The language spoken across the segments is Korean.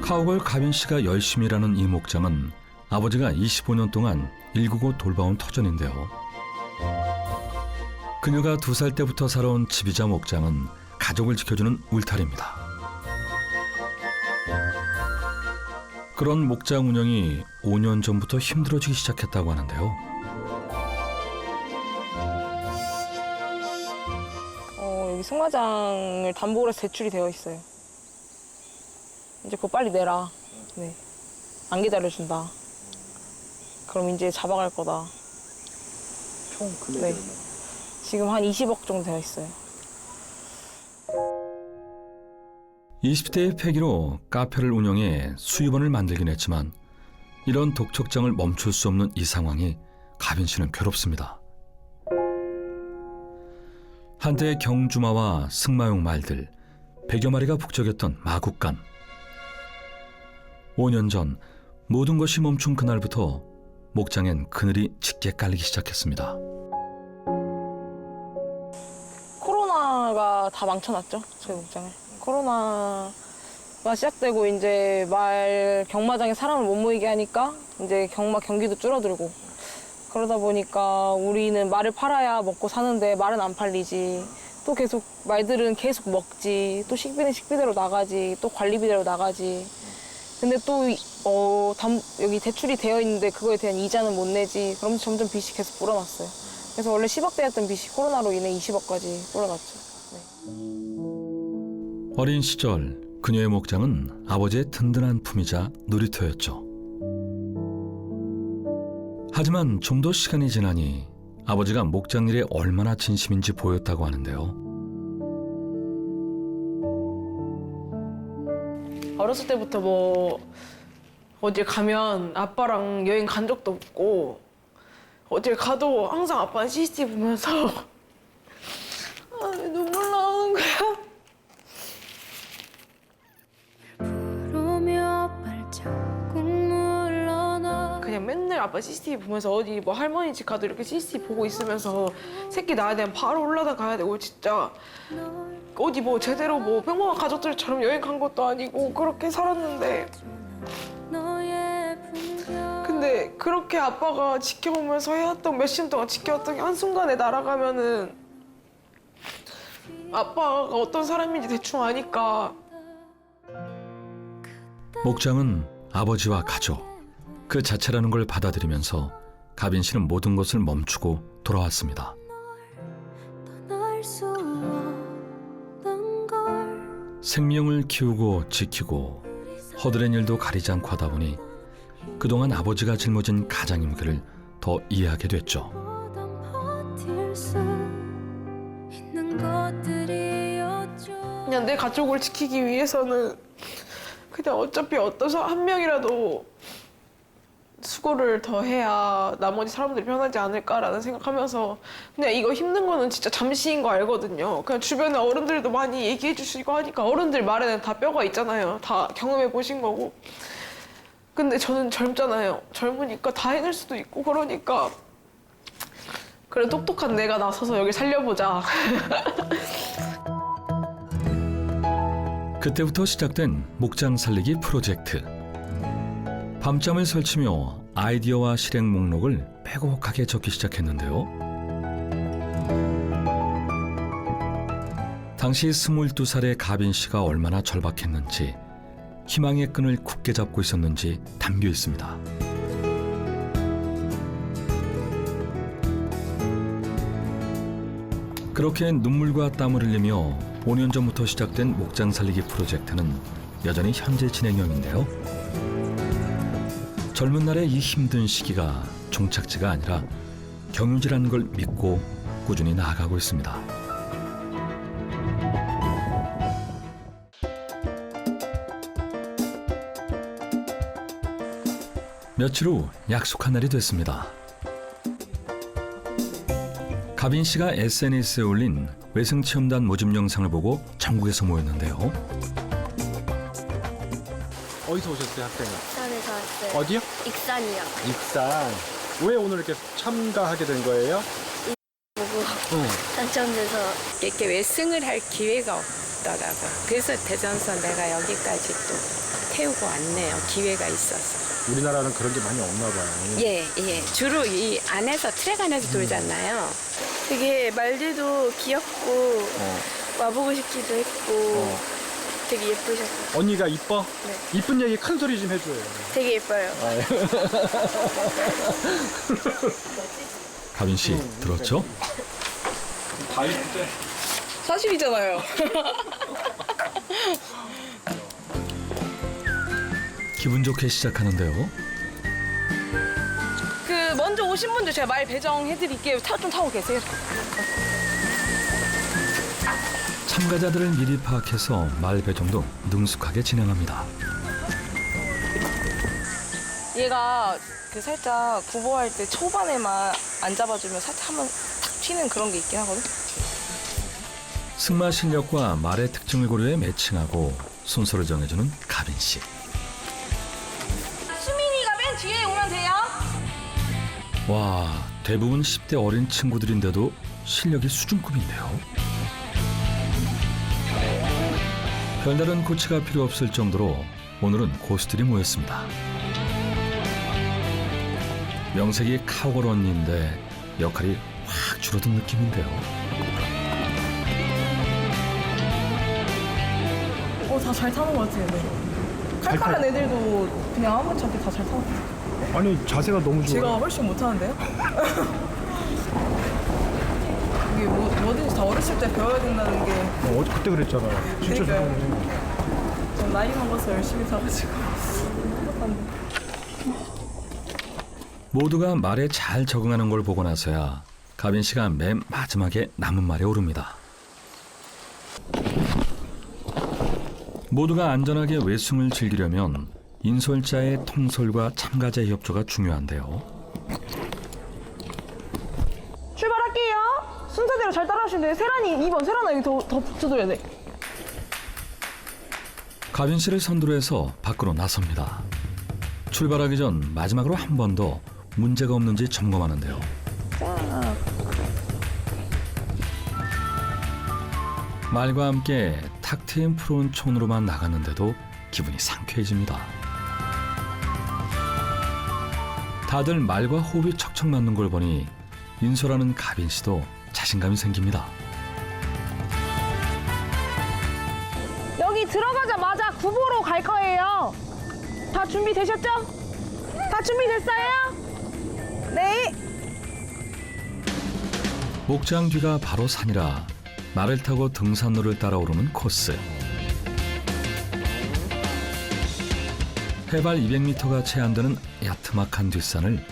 카우걸 가빈 씨가 열심히 일하는 이 목장은 아버지가 25년 동안 일구고 돌봐온 터전인데요. 그녀가 2살 때부터 살아온 집이자 목장은 가족을 지켜주는 울타리입니다. 그런 목장 운영이 5년 전부터 힘들어지기 시작했다고 하는데요. 여기 승마장을 담보로 해서 대출이 되어 있어요. 이제 그거 빨리 내라. 네. 안 기다려준다. 그럼 이제 잡아갈 거다. 총 금액이 네. 얼마? 지금 한 20억 정도 되어 있어요. 20대의 패기로 카페를 운영해 수입원을 만들긴 했지만 이런 독촉장을 멈출 수 없는 이 상황이 가빈 씨는 괴롭습니다. 한때 경주마와 승마용 말들 100여 마리가 북적였던 마국간. 5년 전 모든 것이 멈춘 그날부터 목장엔 그늘이 짙게 깔리기 시작했습니다. 코로나가 다 망쳐놨죠, 저희 목장을. 코로나가 시작되고 이제 경마장에 사람을 못 모이게 하니까 이제 경기도 줄어들고 그러다 보니까 우리는 말을 팔아야 먹고 사는데 말은 안 팔리지. 또 계속 말들은 계속 먹지. 또 식비는 식비대로 나가지. 또 관리비대로 나가지. 근데 또 여기 대출이 되어 있는데 그거에 대한 이자는 못 내지. 그러면서 점점 빚이 계속 불어났어요. 그래서 원래 10억대였던 빚이 코로나로 인해 20억까지 불어났죠. 네. 어린 시절 그녀의 목장은 아버지의 든든한 품이자 놀이터였죠. 하지만 좀 더 시간이 지나니 아버지가 목장 일에 얼마나 진심인지 보였다고 하는데요. 어렸을 때부터 어딜 가면 아빠랑 여행 간 적도 없고 어딜 가도 항상 아빠는 CCTV 보면서 눈물 나오는 거야. 그냥 맨날 아빠 CCTV 보면서 어디 할머니 집 가도 이렇게 CCTV 보고 있으면서 새끼 낳아야 되면 바로 올라다 가야 되고 진짜 어디 제대로 평범한 가족들처럼 여행 간 것도 아니고 그렇게 살았는데 근데 그렇게 아빠가 지켜오면서 해왔던 몇십 년 동안 지켜왔던 게 한순간에 날아가면은 아빠가 어떤 사람인지 대충 아니까. 목장은 아버지와 가족 그 자체라는 걸 받아들이면서 가빈 씨는 모든 것을 멈추고 돌아왔습니다. 생명을 키우고 지키고 허드렛 일도 가리지 않고 하다 보니 그동안 아버지가 짊어진 가장의 무게를 더 이해하게 됐죠. 그냥 내 가족을 지키기 위해서는 그냥 어차피 어떤 한 명이라도 수고를 더 해야 나머지 사람들이 편하지 않을까라는 생각하면서 그냥 이거 힘든 거는 진짜 잠시인 거 알거든요. 그냥 주변에 어른들도 많이 얘기해 주시고 하니까 어른들 말에는 다 뼈가 있잖아요. 다 경험해 보신 거고. 근데 저는 젊잖아요. 젊으니까 다 해낼 수도 있고 그러니까 그래 똑똑한 내가 나서서 여기 살려보자. 그때부터 시작된 목장 살리기 프로젝트. 밤잠을 설치며 아이디어와 실행 목록을 빼곡하게 적기 시작했는데요. 당시 22살의 가빈 씨가 얼마나 절박했는지 희망의 끈을 굳게 잡고 있었는지 담겨 있습니다. 그렇게 눈물과 땀을 흘리며 5년 전부터 시작된 목장 살리기 프로젝트는 여전히 현재 진행형인데요. 젊은 날의 이 힘든 시기가 종착지가 아니라 경유지라는 걸 믿고 꾸준히 나아가고 있습니다. 며칠 후 약속한 날이 됐습니다. 가빈 씨가 SNS에 올린 외승체험단 모집 영상을 보고 전국에서 모였는데요. 어디서 오셨어요, 학생은? 익산에서 왔어요. 어디요? 익산이요. 익산. 왜 오늘 이렇게 참가하게 된 거예요? 보고 당첨돼서 이렇게 외승을 할 기회가 있더라고요. 그래서 대전선 내가 여기까지 또 태우고 왔네요. 기회가 있어서. 우리나라는 그런 게 많이 없나 봐요. 예. 주로 이 안에서 트랙 안에서 돌잖아요. 되게 말들도 귀엽고 와보고 싶기도 했고 되게 예쁘셨고 언니가 이뻐? 네. 이쁜 얘기 큰 소리 좀 해줘요. 되게 예뻐요. 가빈 씨 들었죠? 다 이쁘대. 사실이잖아요. 기분 좋게 시작하는데요. 그 먼저 오신 분들 제가 말 배정해드릴게요. 좀 타고 계세요. 참가자들을 미리 파악해서 말 배정도 능숙하게 진행합니다. 얘가 그 살짝 구보할 때 초반에만 안 잡아주면 살짝 한번 탁 튀는 그런 게 있긴 하거든. 승마 실력과 말의 특징을 고려해 매칭하고 순서를 정해주는 가빈 씨. 수민이가 맨 뒤에 오면 돼요. 와, 대부분 10대 어린 친구들인데도 실력이 수준급인데요. 별다른 코치가 필요 없을 정도로 오늘은 고수들이 모였습니다. 명색이 카우걸 언니인데 역할이 확 줄어든 느낌인데요. 다 잘 타는 것 같아요. 네. 칼칼한 애들도 그냥 아무렇지 않게 다 잘 타는 것 같아요. 아니 자세가 너무 좋아. 제가 훨씬 못하는데요? 이게 뭐든지 다 어렸을 때 배워야 된다는 게 어제 그때 그랬잖아. 진짜 그러니까요. 좋네. 전 나이 먹어서 열심히 타가지고 행복한데. 모두가 말에 잘 적응하는 걸 보고 나서야 가빈 씨가 맨 마지막에 남은 말에 오릅니다. 모두가 안전하게 외승을 즐기려면 인솔자의 통솔과 참가자의 협조가 중요한데요. 출발할게요. 순서대로 잘 따라오시면 돼요. 세란이 2번. 세란아 여기 더 붙여줘야 돼. 가빈 씨를 선두로 해서 밖으로 나섭니다. 출발하기 전 마지막으로 한 번 더 문제가 없는지 점검하는데요. 말과 함께 탁 트인 푸른 촌으로만 나갔는데도 기분이 상쾌해집니다. 다들 말과 호흡이 척척 맞는 걸 보니 인솔하는 가빈 씨도 자신감이 생깁니다. 여기 들어가자마자 구보로 갈 거예요. 다 준비되셨죠? 다 준비됐어요? 네. 목장 뒤가 바로 산이라 말을 타고 등산로를 따라 오르는 코스. 해발 200m가 채 안 되는 야트막한 뒷산을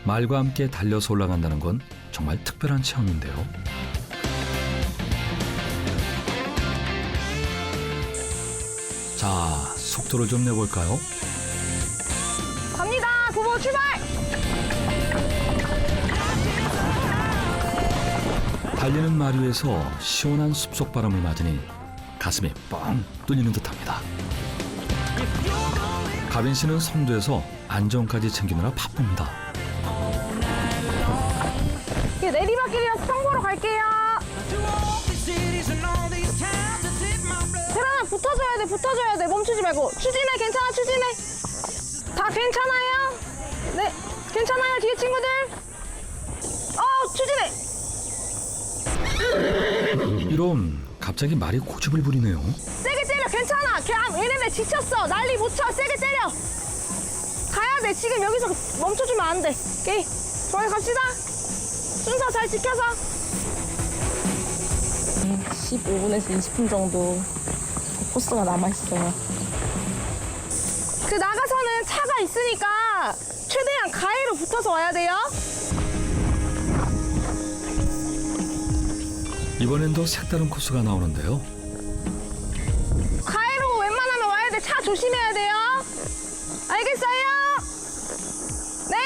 말과 함께 달려서 올라간다는 건 정말 특별한 체험인데요. 자, 속도를 좀 내볼까요? 갑니다. 구보 출발. 달리는 말 위에서 시원한 숲속 바람을 맞으니 가슴이 뻥 뚫리는 듯합니다. 가빈 씨는 선두에서 안전까지 챙기느라 바쁩니다. 내리막길이라서 평보로 갈게요. 세란아 붙어줘야 돼. 멈추지 말고. 추진해. 괜찮아 추진해. 다 괜찮아요? 네 괜찮아요 뒤에 친구들. 추진해. 이런 갑자기 말이 고집을 부리네요. 세게 때려. 괜찮아. 그냥 얘네들 지쳤어. 난리 못 쳐. 세게 때려. 가야 돼. 지금 여기서 멈춰주면 안 돼. 오케이. 좋아요. 갑시다. 순서 잘 지켜서. 15분에서 20분 정도 코스가 남아있어요. 그 나가서는 차가 있으니까 최대한 가해로 붙어서 와야 돼요. 이번엔 더 색다른 코스가 나오는데요. 가해로 웬만하면 와야 돼. 차 조심해야 돼요. 알겠어요? 네?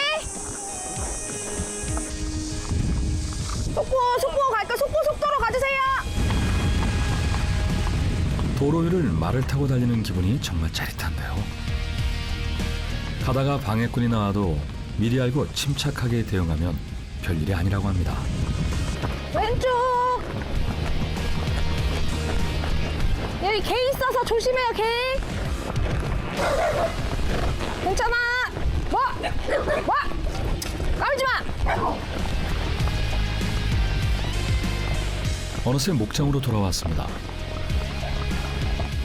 속보 갈까? 속도로 가주세요. 도로 위를 말을 타고 달리는 기분이 정말 짜릿한데요. 가다가 방해꾼이 나와도 미리 알고 침착하게 대응하면 별일이 아니라고 합니다. 왼쪽. 여기 개 있어서 조심해요, 개. 괜찮아. 뭐? 까불지 마. 어느새 목장으로 돌아왔습니다.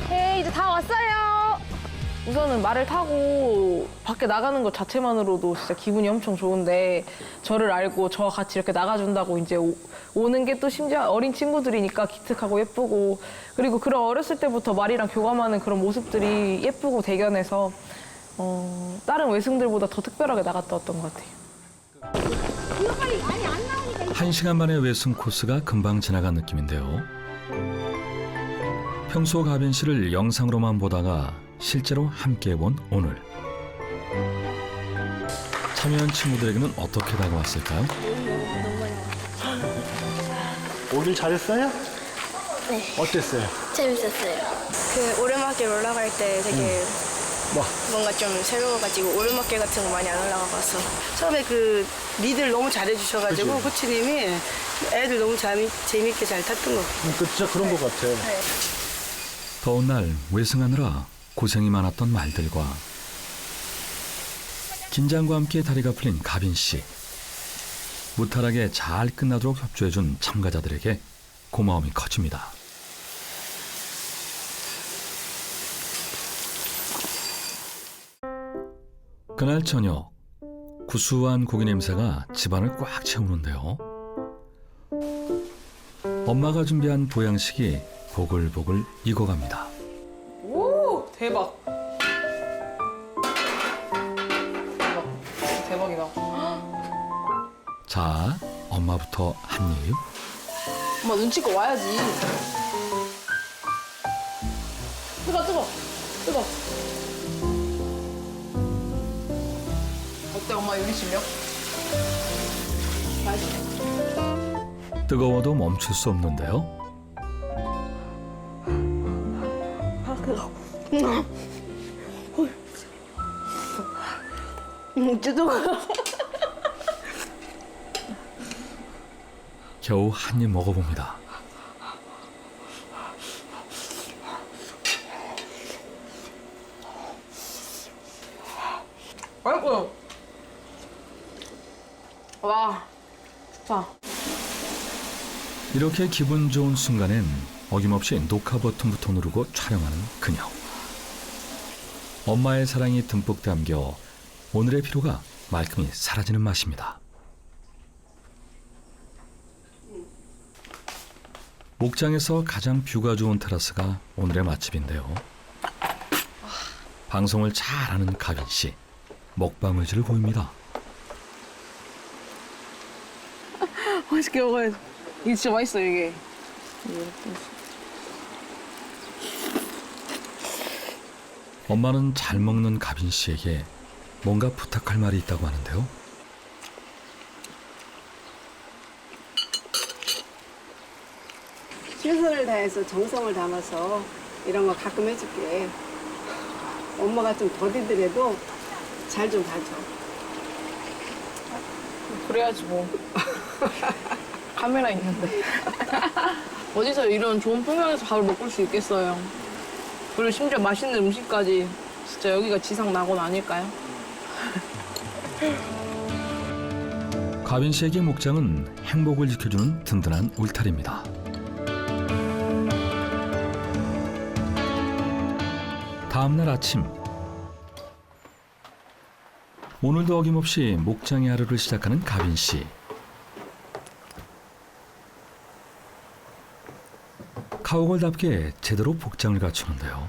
네, 이제 다 왔어요. 우선은 말을 타고 밖에 나가는 것 자체만으로도 진짜 기분이 엄청 좋은데 저를 알고 저와 같이 이렇게 나가준다고 이제 오는 게 또 심지어 어린 친구들이니까 기특하고 예쁘고 그리고 그런 어렸을 때부터 말이랑 교감하는 그런 모습들이 예쁘고 대견해서 다른 외승들보다 더 특별하게 나갔다 왔던 것 같아요. 1시간 만에 외승 코스가 금방 지나간 느낌인데요. 평소 가빈 씨를 영상으로만 보다가 실제로 함께 본 오늘. 참여한 친구들에게는 어떻게 다가왔을까요? 오길 잘했어요? 네, 어땠어요? 재밌었어요. 그 오르막길 올라갈 때 되게 뭔가 좀 새로워가지고 오르막길 같은 거 많이 안 올라가봤어. 처음에 그 리드를 너무 잘해주셔가지고 그치? 코치님이 애들 너무 재밌게 잘 탔던 것 같아요. 진짜 그런 것 같아. 더운 날 외승하느라 고생이 많았던 말들과 긴장과 함께 다리가 풀린 가빈 씨. 무탈하게 잘 끝나도록 협조해준 참가자들에게 고마움이 커집니다. 그날 저녁, 구수한 고기 냄새가 집안을 꽉 채우는데요. 엄마가 준비한 보양식이 보글보글 익어갑니다. 오, 대박. 대박이다. 자, 엄마부터 한 입. 엄마 눈치껏 와야지. 뜨거. 어때, 엄마 요리 실력? 맛있어. 뜨거워도 멈출 수 없는데요. 겨우 한 입 먹어봅니다. 아이고. 와. 자. 이렇게 기분 좋은 순간엔 어김없이 녹화 버튼부터 누르고 촬영하는 그녀. 엄마의 사랑이 듬뿍 담겨 오늘의 피로가 말끔히 사라지는 맛입니다. 목장에서 가장 뷰가 좋은 테라스가 오늘의 맛집인데요. 방송을 잘하는 가빈 씨, 먹방 의지를 보입니다. 맛있게 먹어야지. 이게 진짜 맛있어, 이게. 엄마는 잘 먹는 가빈 씨에게 뭔가 부탁할 말이 있다고 하는데요. 최선을 다해서 정성을 담아서 이런 거 가끔 해줄게. 엄마가 좀 더디더라도 잘 좀 봐줘. 그래야지 뭐. 카메라 있는데. 어디서 이런 좋은 풍경에서 밥을 먹을 수 있겠어요. 그리고 심지어 맛있는 음식까지 진짜 여기가 지상 낙원 아닐까요? 가빈 씨에게 목장은 행복을 지켜주는 든든한 울타리입니다. 다음 날 아침, 오늘도 어김없이 목장의 하루를 시작하는 가빈 씨. 카우걸답게 제대로 복장을 갖추는데요.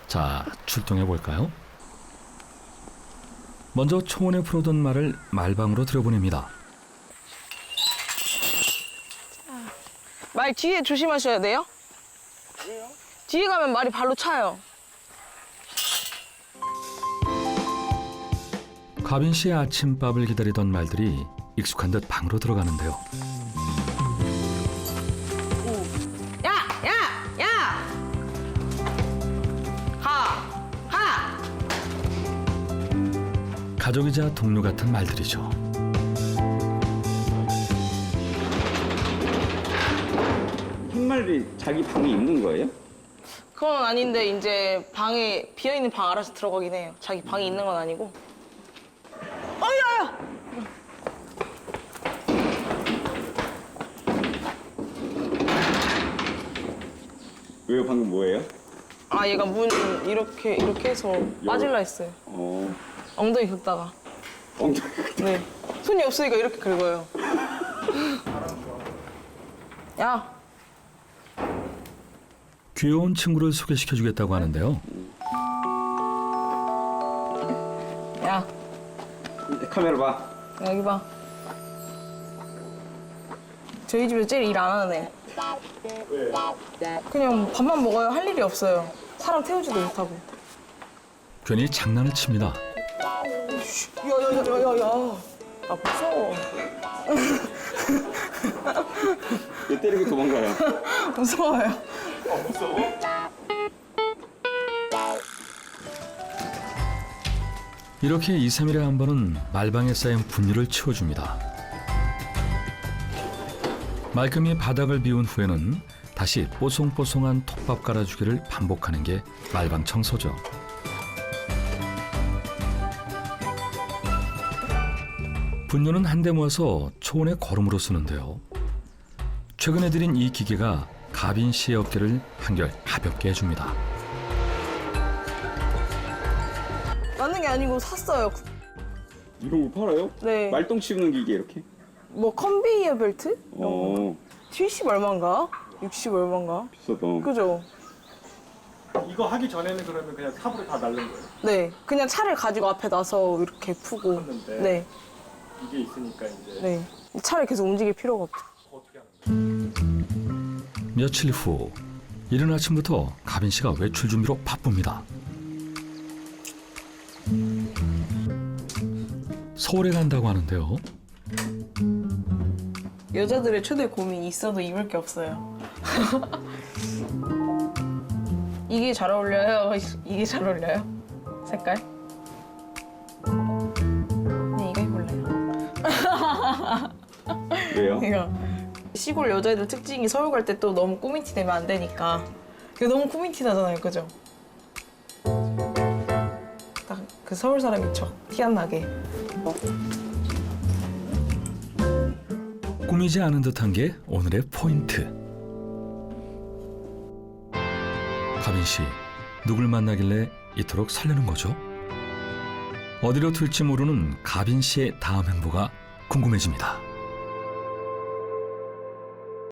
자, 출동해 볼까요? 먼저 초원에 풀어둔 말을 말방으로 들여보냅니다. 말 뒤에 조심하셔야 돼요. 뒤에 가면 말이 발로 차요. 가빈 씨의 아침밥을 기다리던 말들이 익숙한 듯 방으로 들어가는데요. 야! 가! 가족이자 동료 같은 말들이죠. 흰말이 특별히 자기 방이 있는 거예요? 그건 아닌데 이제 방에 비어있는 방 알아서 들어가긴 해요. 자기 방이 있는 건 아니고. 야야! 왜요? 방금 뭐예요? 아 얘가 문 이렇게 해서 빠질라 했어요. 엉덩이 긁다가. 엉덩이 네. 손이 없으니까 이렇게 긁어요. 야. 귀여운 친구를 소개시켜주겠다고 하는데요. 야. 카메라 봐. 여기 봐. 저희 집에서 제일 일 안 하는 애. 왜? 그냥 밥만 먹어요. 할 일이 없어요. 사람 태우지도 못하고. 괜히 장난을 칩니다. 야야야야야. 아 무서워. 얘 때리고 도망가요. 무서워요. 이렇게 2, 3일에 한 번은 말방에 쌓인 분유를 치워줍니다. 말끔히 바닥을 비운 후에는 다시 뽀송뽀송한 톱밥 깔아주기를 반복하는 게 말방 청소죠. 분유는 한데 모아서 초원에 거름으로 쓰는데요. 최근에 들인 이 기계가 가빈 씨의 어깨를 한결 가볍게 해줍니다. 맞는 게 아니고 샀어요. 이런 거 팔아요? 네. 말똥 치우는 기계 이렇게? 뭐 컨베이어 벨트? 어, 70 얼마인가? 60 얼마인가? 비싸다. 그죠? 이거 하기 전에는 그러면 그냥 삽으로 다 날른 거예요? 네. 그냥 차를 가지고 앞에 놔서 이렇게 푸고. 푸는데. 네. 이게 있으니까 이제 네. 차를 계속 움직일 필요가 없죠. 어떻게 하는 거예요? 며칠 후 이른 아침부터 가빈 씨가 외출 준비로 바쁩니다. 서울에 간다고 하는데요. 여자들의 최대 고민이 있어도 입을 게 없어요. 이게 잘 어울려요? 이게 잘 어울려요? 색깔? 네, 이거 입을래요. 왜요? 이거. 시골 여자애들 특징이 서울 갈 때 또 너무 꾸민티 내면 안 되니까 이거 너무 꾸민티 나잖아요, 그죠? 딱 그 서울 사람인 척, 티 안 나게. 꾸미지 않은 듯한 게 오늘의 포인트. 가빈 씨, 누굴 만나길래 이토록 설레는 거죠? 어디로 튈지 모르는 가빈 씨의 다음 행보가 궁금해집니다.